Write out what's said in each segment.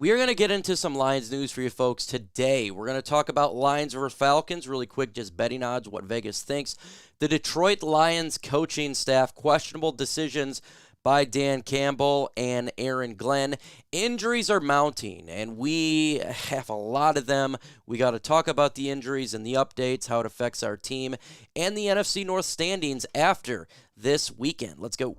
We are going to get into some Lions news for you folks today. We're going to talk about Lions versus Falcons, really quick, just betting odds, what Vegas thinks. The Detroit Lions coaching staff, questionable decisions by Dan Campbell and Aaron Glenn. Injuries are mounting, and we have a lot of them. We got to talk about the injuries and the updates, how it affects our team, and the NFC North standings after this weekend. Let's go.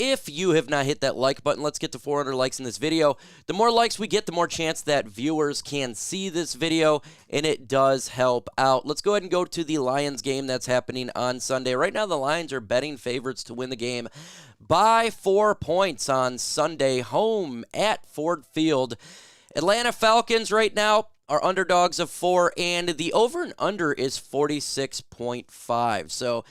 If you have not hit that like button, let's get to 400 likes in this video. The more likes we get, the more chance that viewers can see this video, and it does help out. Let's go ahead and go to the Lions game that's happening on Sunday. Right now, the Lions are betting favorites to win the game by 4 points on Sunday, home at Ford Field. Atlanta Falcons right now are underdogs of 4, and the over and under is 46.5. So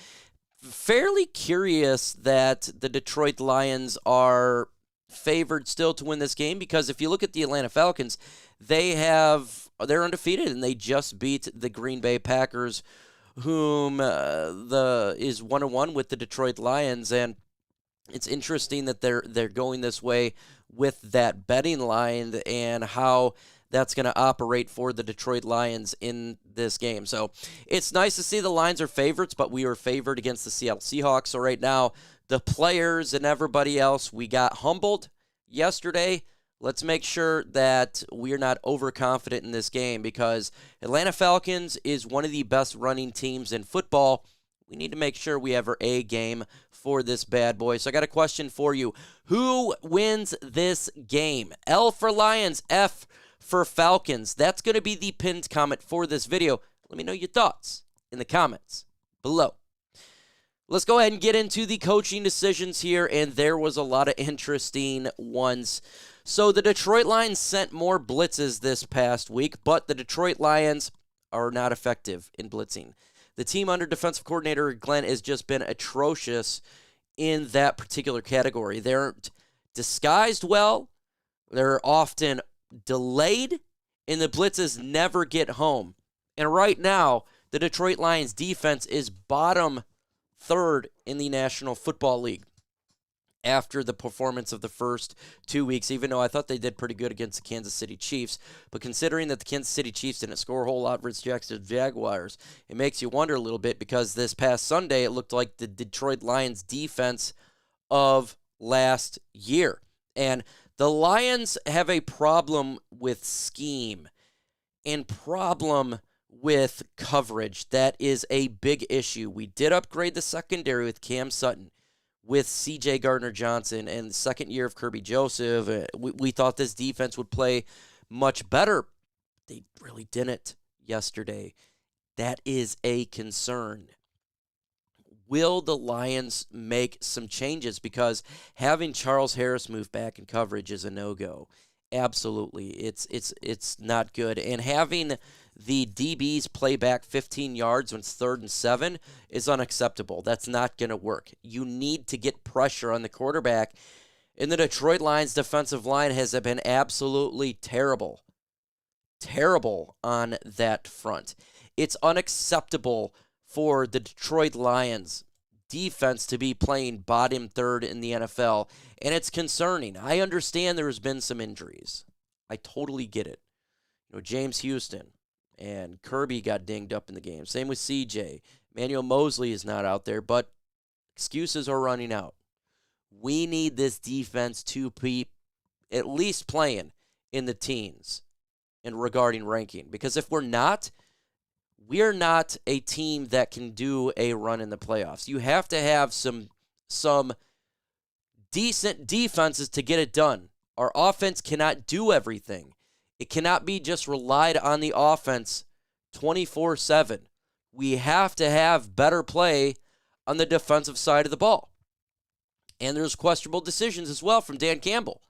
fairly curious that the Detroit Lions are favored still to win this game, because if you look at the Atlanta Falcons, they're undefeated and they just beat the Green Bay Packers, whom is 1-1 with the Detroit Lions. And it's interesting that they're going this way with that betting line and how that's going to operate for the Detroit Lions in this game. So it's nice to see the Lions are favorites, but we were favored against the Seattle Seahawks. So right now, the players and everybody else, we got humbled yesterday. Let's make sure that we're not overconfident in this game, because Atlanta Falcons is one of the best running teams in football. We need to make sure we have our A game for this bad boy. So I got a question for you. Who wins this game? L for Lions, F for Falcons. That's going to be the pinned comment for this video. Let me know your thoughts in the comments below. Let's go ahead and get into the coaching decisions here, and there was a lot of interesting ones. So the Detroit Lions sent more blitzes this past week, but the Detroit Lions are not effective in blitzing. The team under defensive coordinator Glenn has just been atrocious in that particular category. They aren't disguised well. They're often delayed, and the blitzes never get home. And right now, the Detroit Lions defense is bottom third in the National Football League after the performance of the first 2 weeks, even though I thought they did pretty good against the Kansas City Chiefs. But considering that the Kansas City Chiefs didn't score a whole lot versus Jacksonville Jaguars, it makes you wonder a little bit, because this past Sunday, it looked like the Detroit Lions defense of last year. And the Lions have a problem with scheme and problem with coverage. That is a big issue. We did upgrade the secondary with Cam Sutton, with C.J. Gardner-Johnson, and the second year of Kirby Joseph. We thought this defense would play much better. They really didn't yesterday. That is a concern. Will the Lions make some changes? Because having Charles Harris move back in coverage is a no-go. Absolutely. It's not good. And having the DBs play back 15 yards when it's 3rd and 7 is unacceptable. That's not going to work. You need to get pressure on the quarterback. And the Detroit Lions defensive line has been absolutely terrible. Terrible on that front. It's unacceptable for the Detroit Lions defense to be playing bottom third in the NFL, and it's concerning. I understand there has been some injuries. I totally get it. James Houston and Kirby got dinged up in the game. Same with CJ. Emmanuel Mosley is not out there, but excuses are running out. We need this defense to be at least playing in the teens and regarding ranking, because if we're not, we are not a team that can do a run in the playoffs. You have to have some decent defenses to get it done. Our offense cannot do everything. It cannot be just relied on the offense 24/7. We have to have better play on the defensive side of the ball. And there's questionable decisions as well from Dan Campbell.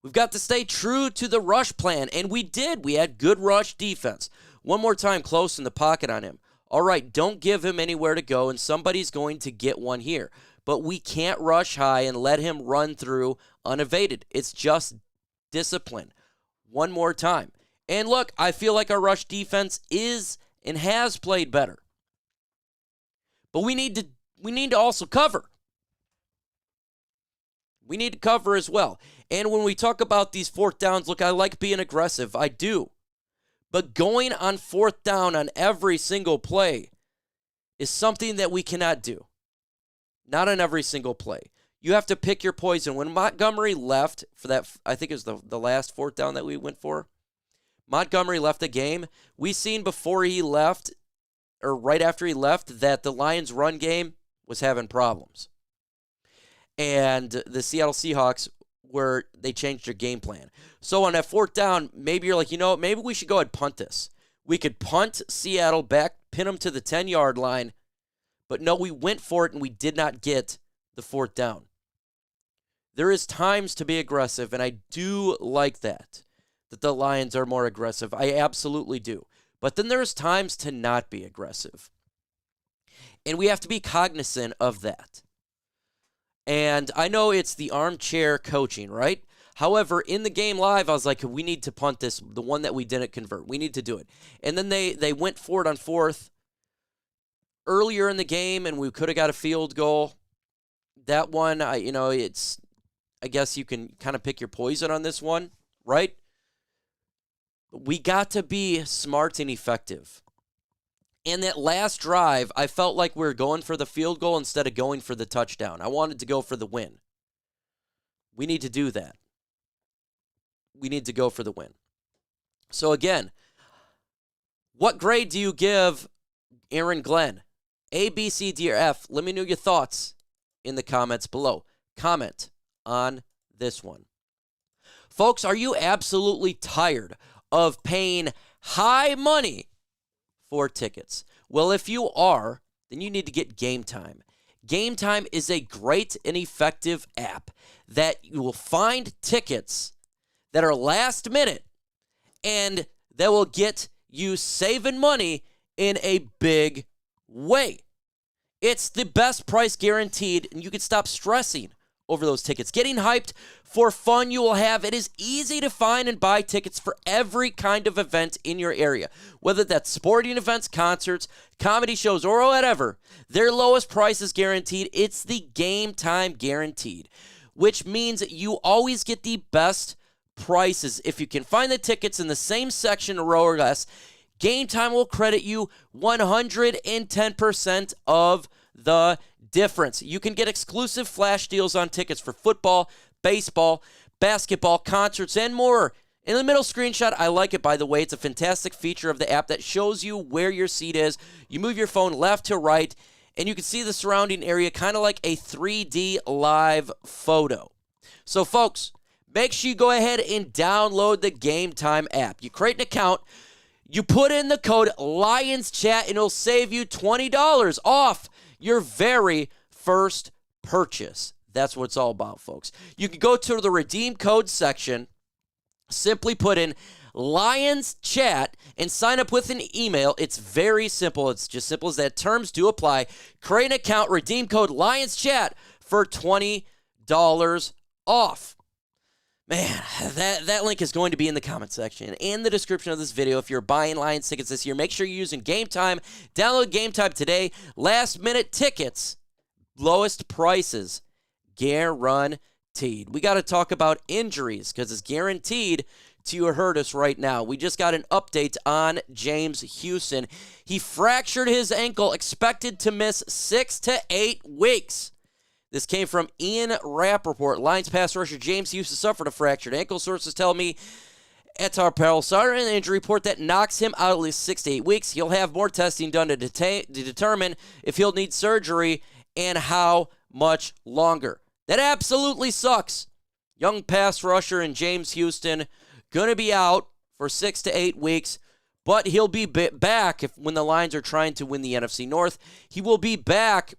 We've got to stay true to the rush plan, and we did. We had good rush defense. One more time, close in the pocket on him. All right, don't give him anywhere to go, and somebody's going to get one here. But we can't rush high and let him run through unevaded. It's just discipline. One more time. And look, I feel like our rush defense is and has played better. But we need we need to also cover. We need to cover as well. And when we talk about these fourth downs, look, I like being aggressive. I do. But going on fourth down on every single play is something that we cannot do. Not on every single play. You have to pick your poison. When Montgomery left for that, I think it was the last fourth down that we went for, Montgomery left the game. We seen before he left, or right after he left, that the Lions' run game was having problems. And the Seattle Seahawks, they changed their game plan. So on that fourth down, maybe you're like, maybe we should go ahead and punt this. We could punt Seattle back, pin them to the 10-yard line. But no, we went for it and we did not get the fourth down. There is times to be aggressive, and I do like that the Lions are more aggressive. I absolutely do. But then there's times to not be aggressive. And we have to be cognizant of that. And I know it's the armchair coaching, right? However, in the game live, I was like, we need to punt this, the one that we didn't convert. We need to do it. And then they went for it on fourth earlier in the game, and we could have got a field goal. That one, I guess you can kind of pick your poison on this one, right? We got to be smart and effective. And that last drive, I felt like we were going for the field goal instead of going for the touchdown. I wanted to go for the win. We need to do that. We need to go for the win. So again, what grade do you give Aaron Glenn? A, B, C, D, or F? Let me know your thoughts in the comments below. Comment on this one. Folks, are you absolutely tired of paying high money for tickets? Well, if you are, then you need to get Game Time. Game Time is a great and effective app that you will find tickets that are last minute and that will get you saving money in a big way. It's the best price guaranteed, and you can stop stressing over those tickets. Getting hyped for fun you will have. It is easy to find and buy tickets for every kind of event in your area. Whether that's sporting events, concerts, comedy shows, or whatever, their lowest price is guaranteed. It's the Game Time guaranteed, which means you always get the best prices. If you can find the tickets in the same section, row or less, Game Time will credit you 110% of the difference. You can get exclusive flash deals on tickets for football, baseball, basketball, concerts, and more. In the middle screenshot, I like it, by the way. It's a fantastic feature of the app that shows you where your seat is. You move your phone left to right, and you can see the surrounding area kind of like a 3D live photo. So, folks, make sure you go ahead and download the Game Time app. You create an account. You put in the code LIONSCHAT, and it'll save you $20 off your very first purchase. That's what it's all about, folks. You can go to the redeem code section, simply put in LIONSCHAT, and sign up with an email. It's very simple. It's just simple as that. Terms do apply. Create an account, redeem code LIONSCHAT for $20 off. Man, that link is going to be in the comment section and the description of this video. If you're buying Lions tickets this year, make sure you're using Game Time. Download Game Time today. Last minute tickets, lowest prices, guaranteed. We got to talk about injuries because it's guaranteed to hurt us right now. We just got an update on James Houston. He fractured his ankle, expected to miss 6 to 8 weeks. This came from Ian Rappaport. Lions pass rusher James Houston suffered a fractured ankle. Sources tell me Etar Perel an injury report that knocks him out at least 6 to 8 weeks. He'll have more testing done to determine if he'll need surgery and how much longer. That absolutely sucks. Young pass rusher and James Houston going to be out for 6 to 8 weeks, but he'll be back when the Lions are trying to win the NFC North. He will be back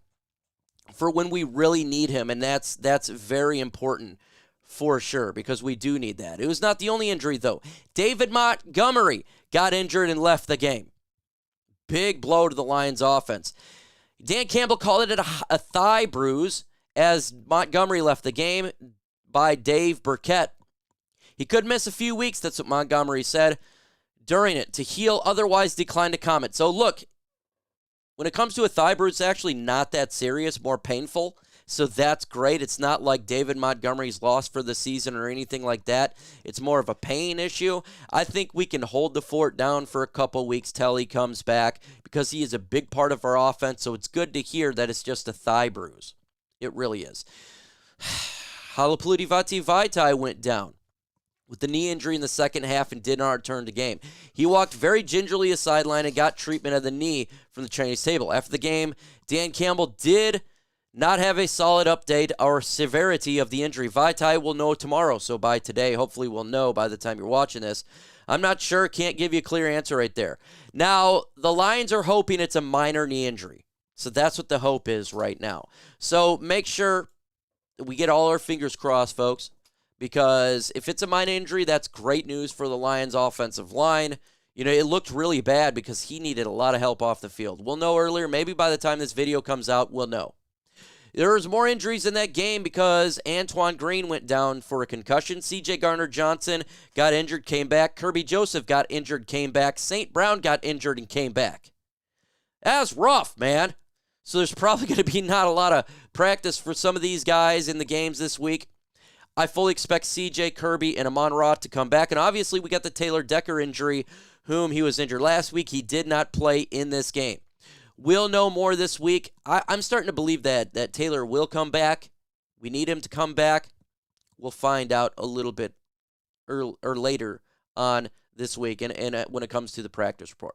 for when we really need him, and that's very important for sure because we do need that. It was not the only injury, though. David Montgomery got injured and left the game. Big blow to the Lions' offense. Dan Campbell called it a thigh bruise as Montgomery left the game by Dave Burkett. He could miss a few weeks, that's what Montgomery said during it, to heal, otherwise declined to comment. So look, When it comes to a thigh bruise, it's actually not that serious, more painful. So that's great. It's not like David Montgomery's lost for the season or anything like that. It's more of a pain issue. I think we can hold the fort down for a couple weeks till he comes back because he is a big part of our offense. So it's good to hear that it's just a thigh bruise. It really is. Halapoulivaati Vaitai went down with the knee injury in the second half and did not return to game. He walked very gingerly a sideline and got treatment of the knee from the Chinese table. After the game, Dan Campbell did not have a solid update or severity of the injury. Vaitai will know tomorrow, so by today, hopefully we'll know by the time you're watching this. I'm not sure, can't give you a clear answer right there. Now, the Lions are hoping it's a minor knee injury, so that's what the hope is right now. So make sure we get all our fingers crossed, folks, because if it's a minor injury, that's great news for the Lions offensive line. You know, it looked really bad because he needed a lot of help off the field. We'll know earlier. Maybe by the time this video comes out, we'll know. There was more injuries in that game because Antoine Green went down for a concussion. C.J. Gardner-Johnson got injured, came back. Kirby Joseph got injured, came back. St. Brown got injured and came back. That's rough, man. So there's probably going to be not a lot of practice for some of these guys in the games this week. I fully expect C.J. Kirby and Amon-Ra to come back. And obviously we got the Taylor Decker injury, whom he was injured last week. He did not play in this game. We'll know more this week. I'm starting to believe that Taylor will come back. We need him to come back. We'll find out a little bit or later on this week and when it comes to the practice report.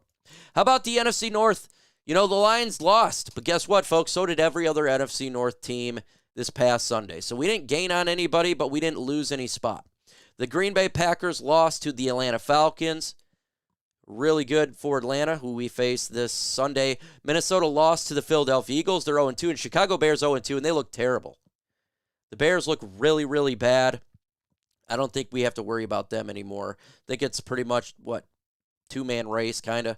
How about the NFC North? You know, the Lions lost, but guess what, folks? So did every other NFC North team this past Sunday. So we didn't gain on anybody, but we didn't lose any spot. The Green Bay Packers lost to the Atlanta Falcons. Really good for Atlanta, who we face this Sunday. Minnesota lost to the Philadelphia Eagles. They're 0-2, and Chicago Bears 0-2, and they look terrible. The Bears look really, really bad. I don't think we have to worry about them anymore. I think it's pretty much, two-man race, kind of.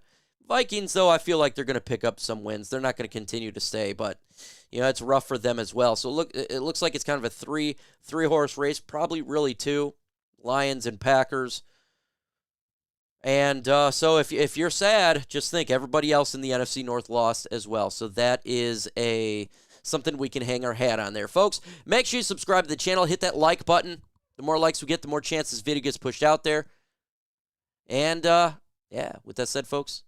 Vikings, though, I feel like they're going to pick up some wins. They're not going to continue to stay, but, you know, it's rough for them as well. So, it looks like it's kind of a three-horse race, probably really two, Lions and Packers. And so if you're sad, just think everybody else in the NFC North lost as well. So that is something we can hang our hat on there. Folks, make sure you subscribe to the channel. Hit that like button. The more likes we get, the more chance this video gets pushed out there. And, yeah, with that said, folks,